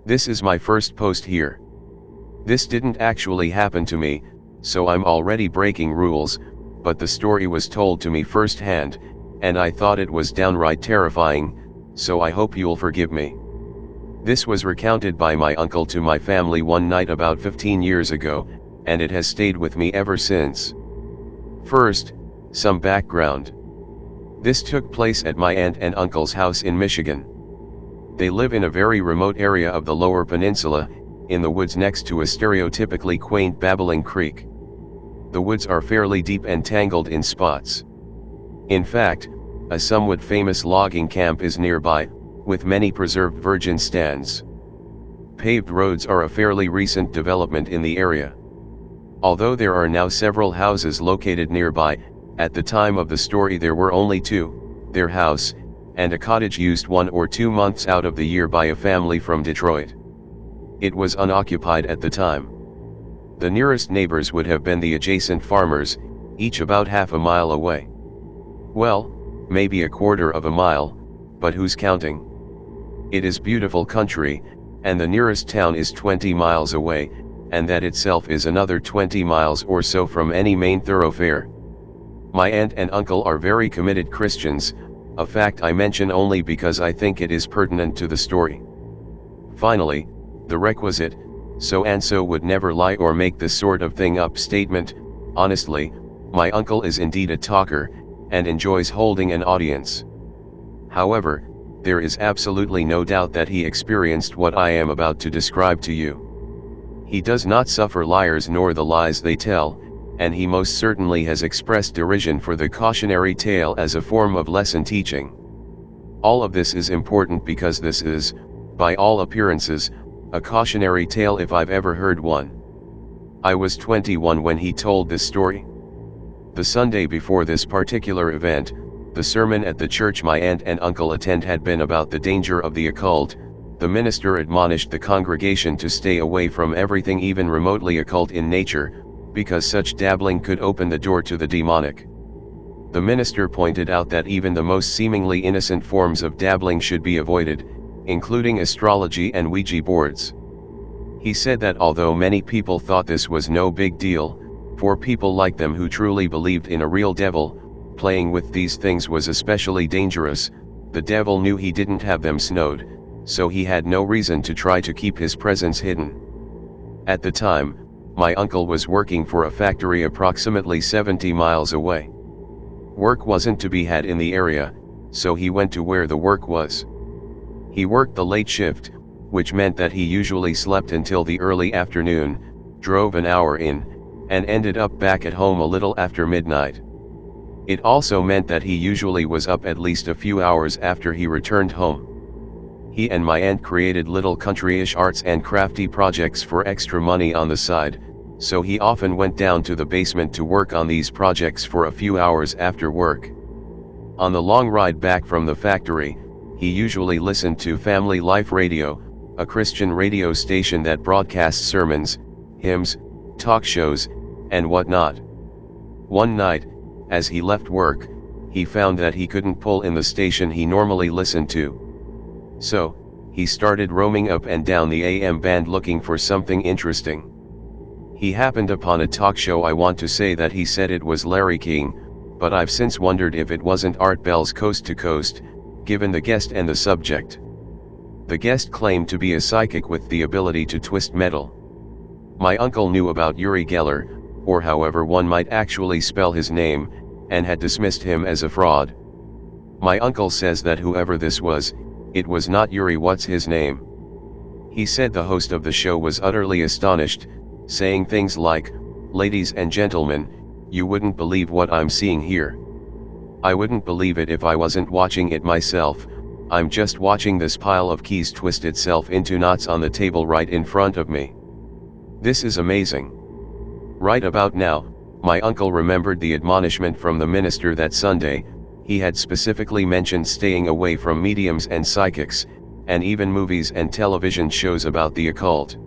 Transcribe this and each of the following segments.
This is my first post here. This didn't actually happen to me, so I'm already breaking rules, but the story was told to me firsthand, and I thought it was downright terrifying, so I hope you'll forgive me. This was recounted by my uncle to my family one night about 15 years ago, and it has stayed with me ever since. First, some background. This took place at my aunt and uncle's house in Michigan. They live in a very remote area of the Lower Peninsula, in the woods next to a stereotypically quaint babbling creek. The woods are fairly deep and tangled in spots. In fact, a somewhat famous logging camp is nearby, with many preserved virgin stands. Paved roads are a fairly recent development in the area. Although there are now several houses located nearby, at the time of the story there were only two, their house, and a cottage used 1 or 2 months out of the year by a family from Detroit. It was unoccupied at the time. The nearest neighbors would have been the adjacent farmers, each about half a mile away. Well, maybe a quarter of a mile, but who's counting? It is beautiful country, and the nearest town is 20 miles away, and that itself is another 20 miles or so from any main thoroughfare. My aunt and uncle are very committed Christians, a fact I mention only because I think it is pertinent to the story. Finally, the requisite, so-and-so would never lie or make this sort of thing up statement. Honestly, my uncle is indeed a talker, and enjoys holding an audience. However, there is absolutely no doubt that he experienced what I am about to describe to you. He does not suffer liars nor the lies they tell, and he most certainly has expressed derision for the cautionary tale as a form of lesson teaching. All of this is important because this is, by all appearances, a cautionary tale if I've ever heard one. I was 21 when he told this story. The Sunday before this particular event, the sermon at the church my aunt and uncle attend had been about the danger of the occult. The minister admonished the congregation to stay away from everything even remotely occult in nature, because such dabbling could open the door to the demonic. The minister pointed out that even the most seemingly innocent forms of dabbling should be avoided, including astrology and Ouija boards. He said that although many people thought this was no big deal, for people like them who truly believed in a real devil, playing with these things was especially dangerous. The devil knew he didn't have them snowed, so he had no reason to try to keep his presence hidden. At the time, my uncle was working for a factory approximately 70 miles away. Work wasn't to be had in the area, so he went to where the work was. He worked the late shift, which meant that he usually slept until the early afternoon, drove an hour in, and ended up back at home a little after midnight. It also meant that he usually was up at least a few hours after he returned home. He and my aunt created little countryish arts and crafty projects for extra money on the side, so he often went down to the basement to work on these projects for a few hours after work. On the long ride back from the factory, he usually listened to Family Life Radio, a Christian radio station that broadcasts sermons, hymns, talk shows, and whatnot. One night, as he left work, he found that he couldn't pull in the station he normally listened to. So, he started roaming up and down the AM band looking for something interesting. He happened upon a talk show. I want to say that he said it was Larry King, but I've since wondered if it wasn't Art Bell's Coast to Coast, given the guest and the subject. The guest claimed to be a psychic with the ability to twist metal. My uncle knew about Uri Geller, or however one might actually spell his name, and had dismissed him as a fraud. My uncle says that whoever this was, it was not Uri. What's his name? He said the host of the show was utterly astonished, saying things like, "Ladies and gentlemen, you wouldn't believe what I'm seeing here. I wouldn't believe it if I wasn't watching it myself. I'm just watching this pile of keys twist itself into knots on the table right in front of me. This is amazing." Right about now, my uncle remembered the admonishment from the minister that Sunday. He had specifically mentioned staying away from mediums and psychics, and even movies and television shows about the occult.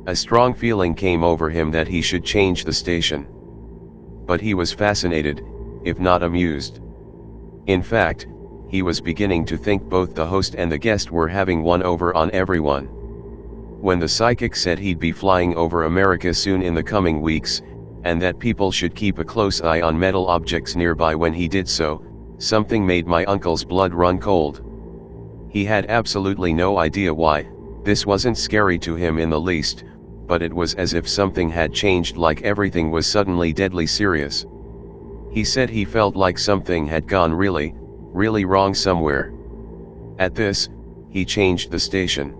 A strong feeling came over him that he should change the station. But he was fascinated, if not amused. In fact, he was beginning to think both the host and the guest were having one over on everyone. when the psychic said he'd be flying over America soon in the coming weeks, and that people should keep a close eye on metal objects nearby when he did so, something made my uncle's blood run cold. He had absolutely no idea why. This wasn't scary to him in the least, but it was as if something had changed, like everything was suddenly deadly serious. He said he felt like something had gone really, really wrong somewhere. At this, he changed the station.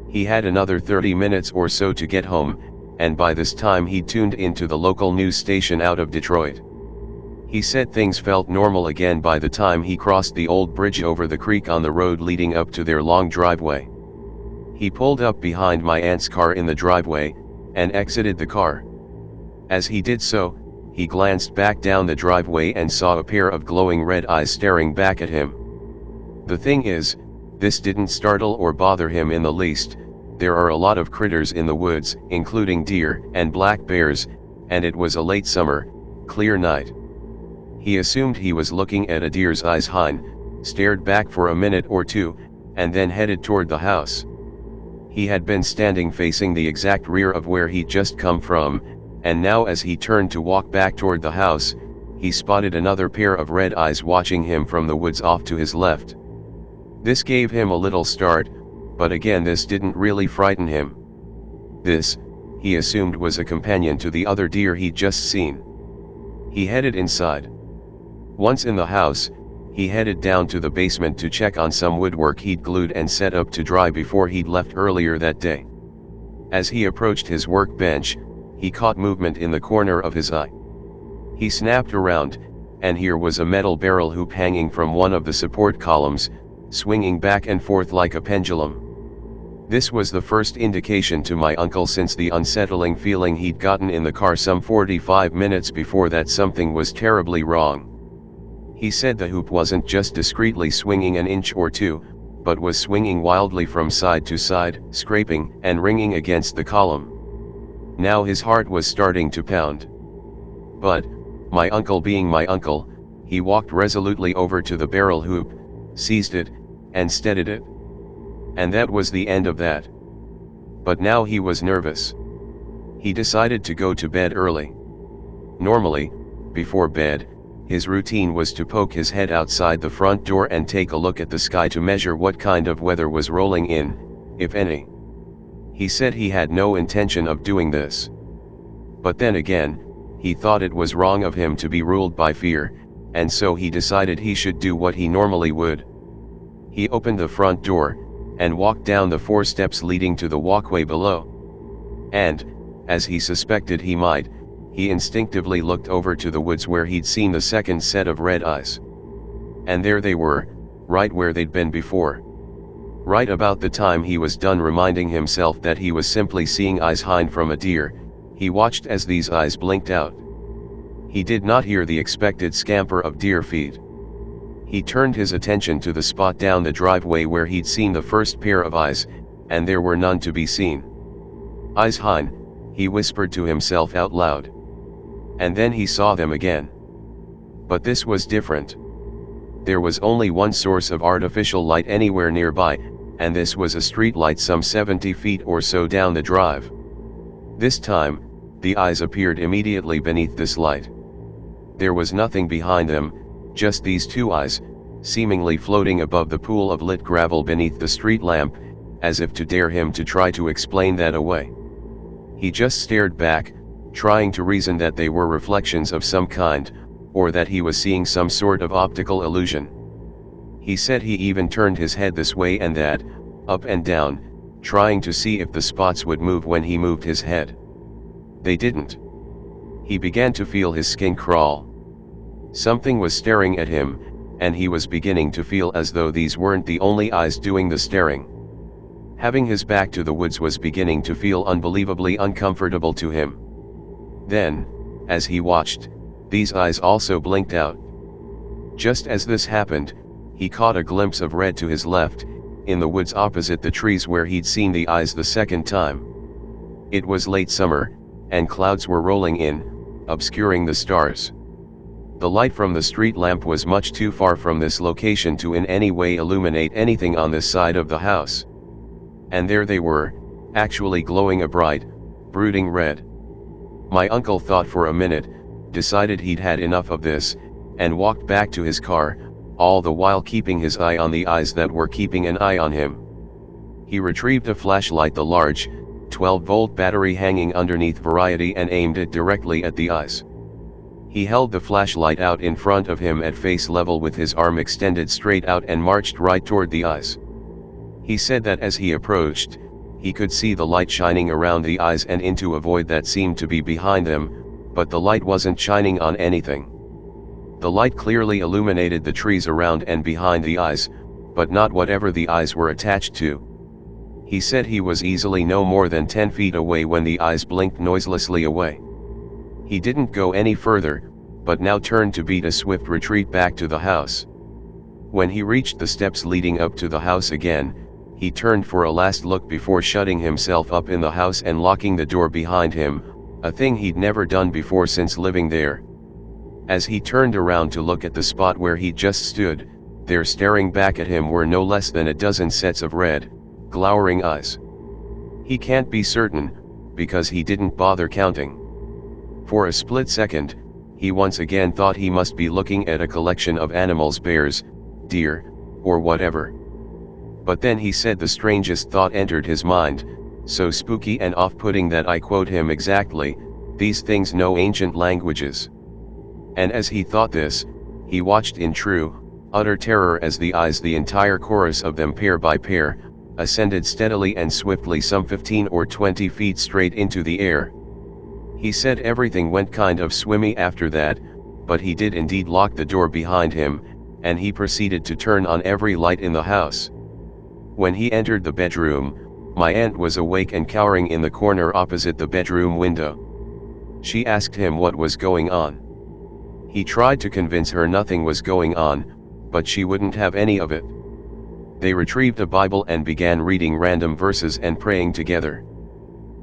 He had another 30 minutes or so to get home, and by this time he tuned into the local news station out of Detroit. He said things felt normal again by the time he crossed the old bridge over the creek on the road leading up to their long driveway. He pulled up behind my aunt's car in the driveway, and exited the car. As he did so, he glanced back down the driveway and saw a pair of glowing red eyes staring back at him. The thing is, this didn't startle or bother him in the least. There are a lot of critters in the woods, including deer and black bears, and it was a late summer, clear night. He assumed he was looking at a deer's eyes, stared back for a minute or two, and then headed toward the house. He had been standing facing the exact rear of where he'd just come from, and now as he turned to walk back toward the house, he spotted another pair of red eyes watching him from the woods off to his left. This gave him a little start, but again this didn't really frighten him. This, he assumed, was a companion to the other deer he'd just seen. He headed inside. Once in the house, he headed down to the basement to check on some woodwork he'd glued and set up to dry before he'd left earlier that day. As he approached his workbench, he caught movement in the corner of his eye. He snapped around, and here was a metal barrel hoop hanging from one of the support columns, swinging back and forth like a pendulum. This was the first indication to my uncle since the unsettling feeling he'd gotten in the car some 45 minutes before that something was terribly wrong. He said the hoop wasn't just discreetly swinging an inch or two, but was swinging wildly from side to side, scraping and ringing against the column. Now his heart was starting to pound. But, my uncle being my uncle, he walked resolutely over to the barrel hoop, seized it, and steadied it. And that was the end of that. But now he was nervous. He decided to go to bed early. Normally, before bed, his routine was to poke his head outside the front door and take a look at the sky to measure what kind of weather was rolling in, if any. He said he had no intention of doing this. But then again, he thought it was wrong of him to be ruled by fear, and so he decided he should do what he normally would. He opened the front door, and walked down the 4 steps leading to the walkway below. And, as he suspected he might, he instinctively looked over to the woods where he'd seen the second set of red eyes. And there they were, right where they'd been before. Right about the time he was done reminding himself that he was simply seeing eyes from a deer, he watched as these eyes blinked out. He did not hear the expected scamper of deer feet. He turned his attention to the spot down the driveway where he'd seen the first pair of eyes, and there were none to be seen. Eyes, he whispered to himself out loud. And then he saw them again. But this was different. There was only one source of artificial light anywhere nearby, and this was a street light some 70 feet or so down the drive. This time, the eyes appeared immediately beneath this light. There was nothing behind them, just these 2 eyes, seemingly floating above the pool of lit gravel beneath the street lamp, as if to dare him to try to explain that away. He just stared back, trying to reason that they were reflections of some kind, or that he was seeing some sort of optical illusion. He said he even turned his head this way and that, up and down, trying to see if the spots would move when he moved his head. They didn't. He began to feel his skin crawl. Something was staring at him, and he was beginning to feel as though these weren't the only eyes doing the staring. Having his back to the woods was beginning to feel unbelievably uncomfortable to him. Then, as he watched, these eyes also blinked out. Just as this happened, he caught a glimpse of red to his left, in the woods opposite the trees where he'd seen the eyes the second time. It was late summer, and clouds were rolling in, obscuring the stars. The light from the street lamp was much too far from this location to in any way illuminate anything on this side of the house. And there they were, actually glowing a bright, brooding red. My uncle thought for a minute, decided he'd had enough of this, and walked back to his car, all the while keeping his eye on the eyes that were keeping an eye on him. He retrieved a flashlight, the large, 12-volt battery hanging underneath variety, and aimed it directly at the eyes. He held the flashlight out in front of him at face level with his arm extended straight out and marched right toward the eyes. He said that as he approached, he could see the light shining around the eyes and into a void that seemed to be behind them, but the light wasn't shining on anything. The light clearly illuminated the trees around and behind the eyes, but not whatever the eyes were attached to. He said he was easily no more than 10 feet away when the eyes blinked noiselessly away. He didn't go any further, but now turned to beat a swift retreat back to the house. When he reached the steps leading up to the house again, he turned for a last look before shutting himself up in the house and locking the door behind him, a thing he'd never done before since living there. As he turned around to look at the spot where he just stood, there staring back at him were no less than a dozen sets of red, glowering eyes. He can't be certain, because he didn't bother counting. For a split second, he once again thought he must be looking at a collection of animals, bears, deer, or whatever. But then he said the strangest thought entered his mind, so spooky and off-putting that I quote him exactly, "These things know ancient languages." And as he thought this, he watched in true, utter terror as the eyes, the entire chorus of them pair by pair, ascended steadily and swiftly some 15 or 20 feet straight into the air. He said everything went kind of swimmy after that, but he did indeed lock the door behind him, and he proceeded to turn on every light in the house. When he entered the bedroom, my aunt was awake and cowering in the corner opposite the bedroom window. She asked him what was going on. He tried to convince her nothing was going on, but she wouldn't have any of it. They retrieved a Bible and began reading random verses and praying together.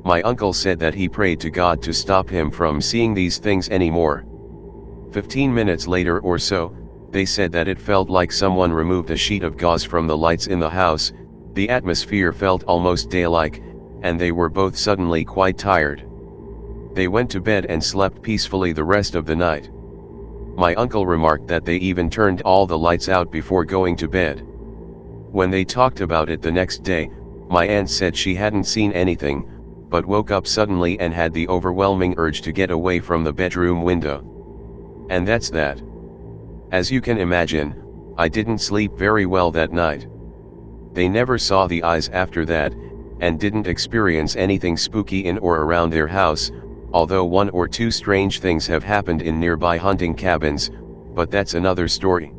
My uncle said that he prayed to God to stop him from seeing these things anymore. 15 minutes later or so, they said that it felt like someone removed a sheet of gauze from the lights in the house. The atmosphere felt almost day-like, and they were both suddenly quite tired. They went to bed and slept peacefully the rest of the night. My uncle remarked that they even turned all the lights out before going to bed. When they talked about it the next day, my aunt said she hadn't seen anything, but woke up suddenly and had the overwhelming urge to get away from the bedroom window. And that's that. As you can imagine, I didn't sleep very well that night. They never saw the eyes after that, and didn't experience anything spooky in or around their house, although 1 or 2 strange things have happened in nearby hunting cabins, but that's another story.